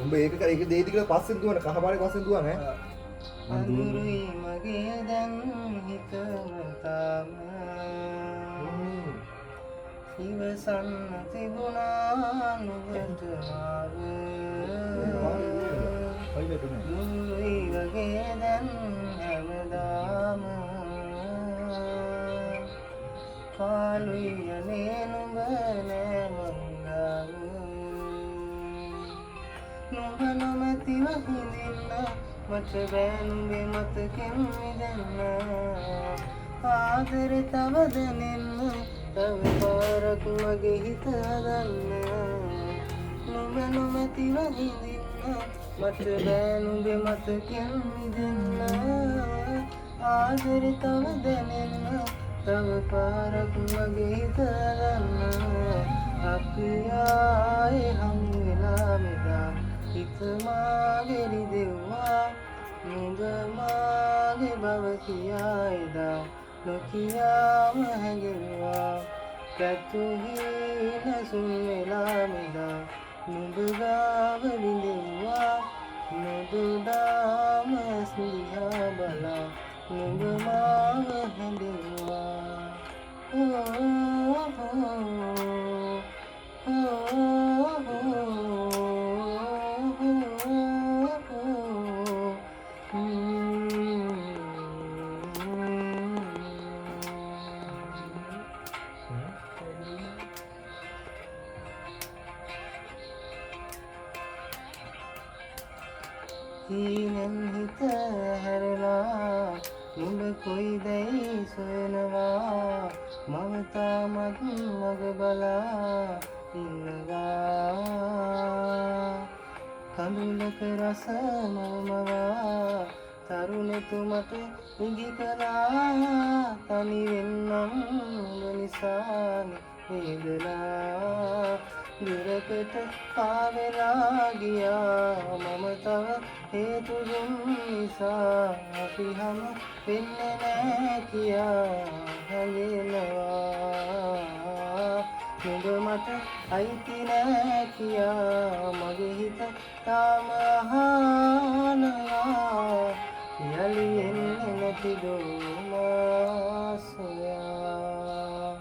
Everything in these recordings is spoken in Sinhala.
උඹ ඒක දෙයිද කියලා පස්සෙන් දුවන කහපාරේ පස්සෙන් දුවන ඈ. අඳුරුයි මගේ දැන් හිතම තාම ඉවසන්න තිබුණා නුඹට මාව මුළුයි වගේ දැන් හැමදාම කාලුයි යනේ නුඹ නෑ මංගාව නුඹ නොමැතිව හිඳින්න මට බෑ නුඹේ මතකෙන් මිදෙන්න ආදර තව දැනෙන්න තව පාරක් මගේ හිත හදන්න නුඹ නොමැතිව හිඳින්න මට බෑ නුඹේ මතකෙන් මිදෙන්න ආදර තව දැනෙන්න තව පාරක් මගේ හිත හදන්න අපි ආයේ හමු වෙලා මෙදා හිත මාගේ රිදෙව්වා නුඹ මාගේ බව කියා එදා නොකියාම හැඟෙව්වා පැතුහි නැසුම් වෙලා මෙදා නුඹ ගාව විඳෙව්වා නොදුඩාම සිහියා බලා නුඹ මාව හැඳෙව්වා හීනෙන් හිත හැරලා නුඹ කොයිදැයි සොයනවා මම තාමත් මග බලා ඉන්නවා කඳුලක රස මවමවා තරුණතුමට ඉඟි කළා තනි වෙන්නම් නුඹ නිසානේ වේදනා දුරකට පාවෙලා ගියා මම තව හේතු දුන් නිසා අපි හැම වෙන්නේ නෑ කියා හැඟෙනවා නුඹ මට අයිති නෑ කියා මගේ හිත තාම අහනවා යලි එන්නේ නැති දෝමාසයා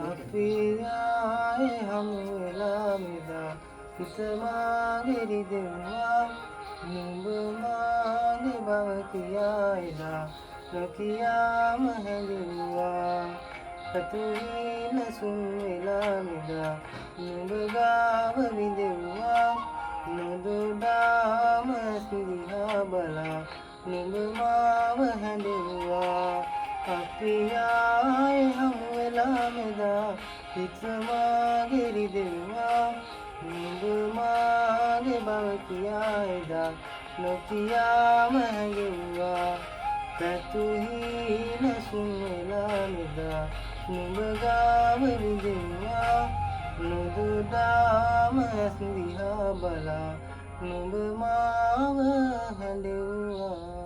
අපි ආයේ හමු වෙලා මෙදා හිත මාගේ රිදෙව්වා නුඹ මාගේ බව කියා එදා නොකියාම හැඟෙව්වා පැතුහි නැසුම් වෙලා මෙදා නුඹ ගාව විඳෙව්වා නොදුඩාම සිහියා බලා නුඹ මාව හැඳෙව්වා අපි ආයේ හමු වෙලා මෙදා හිත මාගේ රිදෙව්වා නුඹ මාගේ බව කියා එදා නොකියාම හැඟෙව්වා පැතුහි නැසුම් වෙලා මෙදා නුඹ ගාව විඳෙව්වා නොදුඩාම සිහියා බලා නුඹ මාව හැඳෙව්වා